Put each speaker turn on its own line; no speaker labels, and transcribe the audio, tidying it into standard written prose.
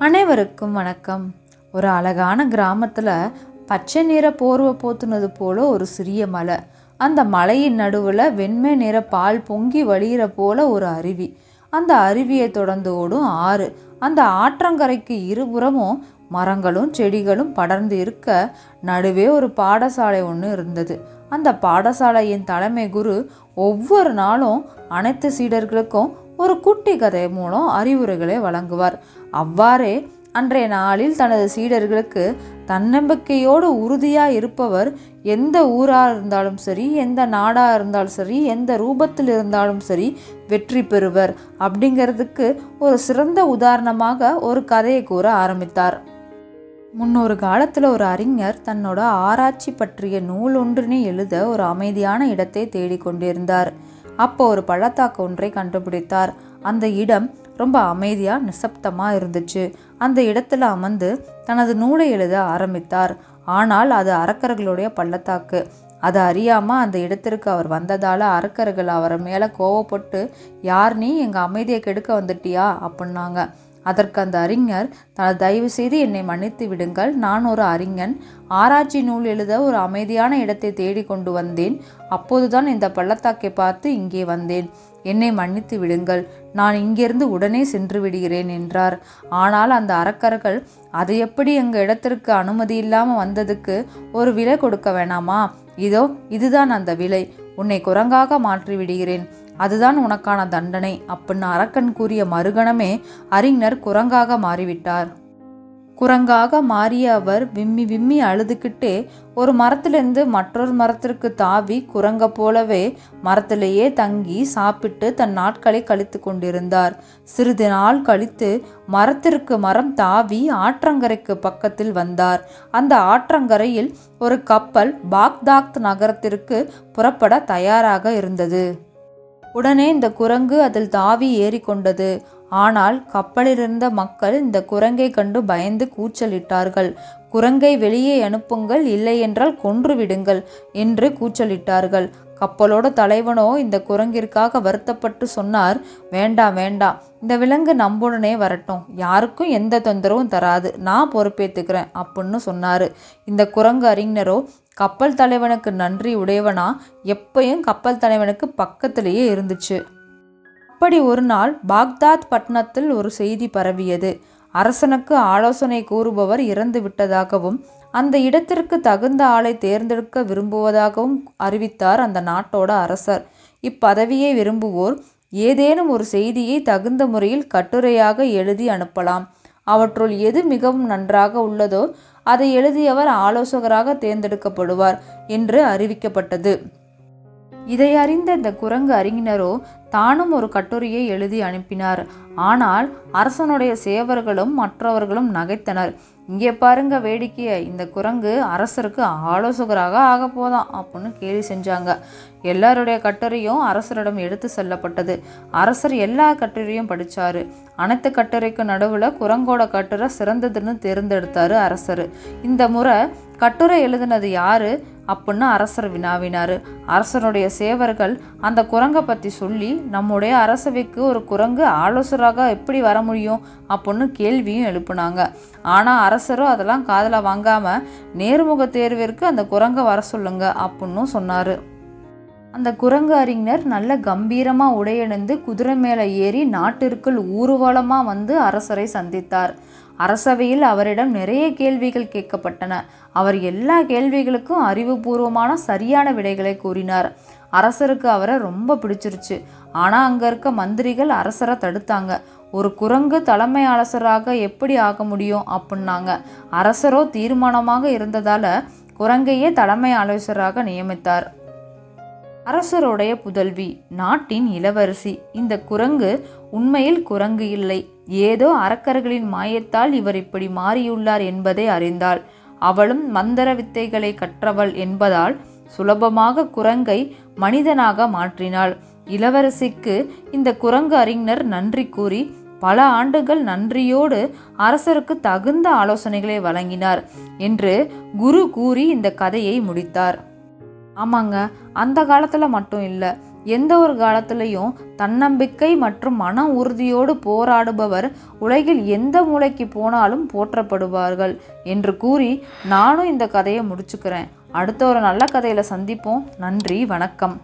அனைவருக்கும் வணக்கம். ஒரு அழகான கிராமத்தில் பச்சை நிற போர்வை போத்துனது போல ஒரு சிறிய மலை. அந்த மலையின் நடுவில் வெண்மை நிற பால் பொங்கி வழிகிற போல ஒரு அருவி. அந்த அருவியை தொடர்ந்து ஓடும் ஆறு. அந்த ஆற்றங்கரைக்கு இருபுறமும் மரங்களும் செடிகளும் படர்ந்து இருக்க நடுவே ஒரு பாடசாலை ஒன்று இருந்தது. அந்த பாடசாலையின் தலைமை குரு ஒவ்வொரு நாளும் அனைத்து சீடர்களுக்கும் ஒரு குட்டி கதை மூலம் அறிவுரைகளை வழங்குவார். அவ்வாறே அன்றைய நாளில் தனது சீடர்களுக்கு தன்னம்பிக்கையோடு உறுதியாக இருப்பவர் எந்த ஊராக இருந்தாலும் சரி, எந்த நாடாக இருந்தாலும் சரி, எந்த ரூபத்தில் இருந்தாலும் சரி வெற்றி பெறுவர் அப்படிங்கிறதுக்கு ஒரு சிறந்த உதாரணமாக ஒரு கதையை கூற ஆரம்பித்தார். முன்னொரு காலத்தில் ஒரு அறிஞர் தன்னோட ஆராய்ச்சி பற்றிய நூல் ஒன்றினை எழுத ஒரு அமைதியான இடத்தை தேடிக்கொண்டிருந்தார். அப்போ ஒரு பள்ளத்தாக்கு ஒன்றை கண்டுபிடித்தார். அந்த இடம் ரொம்ப அமைதியாக நிசப்தமாக இருந்துச்சு. அந்த இடத்துல அமர்ந்து தனது நூலை எழுத ஆரம்பித்தார். ஆனால் அது அரக்கர்களுடைய பள்ளத்தாக்கு. அதை அறியாமல் அந்த இடத்திற்கு அவர் வந்ததால் அரக்கர்கள் அவரை மேலே கோவப்பட்டு, யார் நீ எங்கள் அமைதியை கெடுக்க வந்துட்டியா அப்படின்னாங்க. அதற்கு அந்த அறிஞர், தயவு செய்து என்னை மன்னித்து விடுங்கள், நான் ஒரு அறிஞன், ஆராய்ச்சி நூல் எழுத ஒரு அமைதியான இடத்தை தேடி கொண்டு வந்தேன். அப்போதுதான் இந்த பள்ளத்தாக்கை பார்த்து இங்கே வந்தேன். என்னை மன்னித்து விடுங்கள், நான் இங்கிருந்து உடனே சென்று விடுகிறேன் என்றார். ஆனால் அந்த அரக்கர்கள், அது எப்படி எங்கள் இடத்திற்கு அனுமதி இல்லாமல் வந்ததுக்கு ஒரு விலை கொடுக்க வேணாமா? இதோ இதுதான் அந்த விலை, உன்னை குரங்காக மாற்றி விடுகிறேன், அதுதான் உனக்கான தண்டனை அப்படின்னு அரக்கன் கூறிய மறுகணமே அறிஞர் குரங்காக மாறிவிட்டார். குரங்காக மாறிய அவர் விம்மி விம்மி அழுதுகிட்டே ஒரு மரத்திலிருந்து மற்றொரு மரத்திற்கு தாவி குரங்க போலவே மரத்திலேயே தங்கி சாப்பிட்டு தன் நாட்களை கழித்து கொண்டிருந்தார். சிறிது நாள் கழித்து மரத்திற்கு மரம் தாவி ஆற்றங்கரைக்கு பக்கத்தில் வந்தார். அந்த ஆற்றங்கரையில் ஒரு கப்பல் பாக்தாத் நகரத்திற்கு புறப்பட தயாராக இருந்தது. உடனே இந்த குரங்கு அதில் தாவி ஏறிக்கொண்டது. ஆனால் கப்பலில் இருந்த மக்கள் இந்த குரங்கை கண்டு பயந்து கூச்சலிட்டார்கள். குரங்கை வெளியே அனுப்புங்கள், இல்லை என்றால் கொன்று விடுங்கள் என்று கூச்சலிட்டார்கள். கப்பலோட தலைவனோ இந்த குரங்கிற்காக வருத்தப்பட்டு சொன்னார், வேண்டாம் வேண்டாம், இந்த விலங்கு நம்புடனே வரட்டும், யாருக்கும் எந்த தொந்தரவும் தராது, நான் பொறுப்பேற்றுக்கிறேன் அப்படின்னு சொன்னார். இந்த குரங்கு அறிஞரோ கப்பல் தலைவனுக்கு நன்றி உடையவனா எப்பயும் கப்பல் தலைவனுக்கு பக்கத்திலேயே இருந்துச்சு. அப்படி ஒரு நாள் பாக்தாத் பட்டணத்தில் ஒரு செய்தி பரவியது. அரசனுக்கு ஆலோசனை கூறுபவர் இறந்து விட்டதாகவும் அந்த இடத்திற்கு தகுந்த ஆளை தேர்ந்தெடுக்க விரும்புவதாகவும் அறிவித்தார் அந்த நாட்டோட அரசர். இப்பதவியை விரும்புவோர் ஏதேனும் ஒரு செய்தியை தகுந்த முறையில் கட்டுரையாக எழுதி அனுப்பலாம். அவற்றுள் எது மிகவும் நன்றாக உள்ளதோ அதை எழுதியவர் ஆலோசகராக தேர்ந்தெடுக்கப்படுவார் என்று அறிவிக்கப்பட்டது. இதை அறிந்த இந்த குரங்கு அறிஞரோ தானும் ஒரு கட்டுரையை எழுதி அனுப்பினார். ஆனால் அரசனுடைய சேவர்களும் மற்றவர்களும் நகைத்தனர். இங்கே பாருங்க வேடிக்கையை, இந்த குரங்கு அரசருக்கு ஆலோசகராக ஆக போதாம் அப்படின்னு கேலி செஞ்சாங்க. எல்லாருடைய கட்டுரையும் அரசரிடம் எடுத்து செல்லப்பட்டது. அரசர் எல்லா கட்டுரையும் படித்தார். அனைத்து கட்டுரைக்கு நடுவில் குரங்கோட கட்டுரை சிறந்ததுன்னு தேர்ந்தெடுத்தார் அரசர். இந்த முறை கட்டுரை எழுதினது யாரு அப்படின்னு அரசர் வினாவினார். அரசனுடைய சேவர்கள் அந்த குரங்கை பற்றி சொல்லி, நம்முடைய அரசவைக்கு ஒரு குரங்கு ஆலோசகராக எப்படி வர முடியும் அப்படின்னு கேள்வியும் எழுப்புனாங்க. ஆனால் அரசரோ அதெல்லாம் காதில் வாங்காமல், நேர்முக தேர்விற்கு அந்த குரங்கை வர சொல்லுங்க அப்படின்னு சொன்னார். அந்த குரங்கு அறிஞர் நல்ல கம்பீரமாக உடையணிந்து குதிரை மேலே ஏறி நாட்டிற்குள் ஊர்வலமாக வந்து அரசரை சந்தித்தார். அரசவையில் அவரிடம் நிறைய கேள்விகள் கேட்கப்பட்டன. அவர் எல்லா கேள்விகளுக்கும் அறிவுபூர்வமான சரியான விடைகளை கூறினார். அரசருக்கு அவரை ரொம்ப பிடிச்சிருச்சு. ஆனால் அங்கே இருக்க மந்திரிகள் அரசரை தடுத்தாங்க. ஒரு குரங்கு தலைமை ஆலோசகராக எப்படி ஆக முடியும் அப்படின்னாங்க. அரசரோ தீர்மானமாக இருந்ததால் குரங்கையே தலைமை ஆலோசகராக நியமித்தார். அரசருடைய புதல்வி, நாட்டின் இளவரசி. இந்த குரங்கு உண்மையில் குரங்கு இல்லை, ஏதோ அரக்கர்களின் மாயத்தால் இவர் இப்படி மாறியுள்ளார் என்பதை அறிந்தாள். அவளும் மந்திர வித்தைகளை கற்றவள் என்பதால் சுலபமாக குரங்கை மனிதனாக மாற்றினாள். இளவரசிக்கு இந்த குரங்கு அறிஞர் நன்றி கூறி பல ஆண்டுகள் நன்றியோடு அரசருக்கு தகுந்த ஆலோசனைகளை வழங்கினார் என்று குரு கூறி இந்த கதையை முடித்தார். ஆமாங்க, அந்த காலத்தில் மட்டும் இல்லை, எந்த ஒரு காலத்திலையும் தன்னம்பிக்கை மற்றும் மன உறுதியோடு போராடுபவர் உலகில் எந்த மூலைக்கு போனாலும் போற்றப்படுவார்கள் என்று கூறி நானும் இந்த கதையை முடிச்சுக்கிறேன். அடுத்த ஒரு நல்ல கதையில சந்திப்போம். நன்றி, வணக்கம்.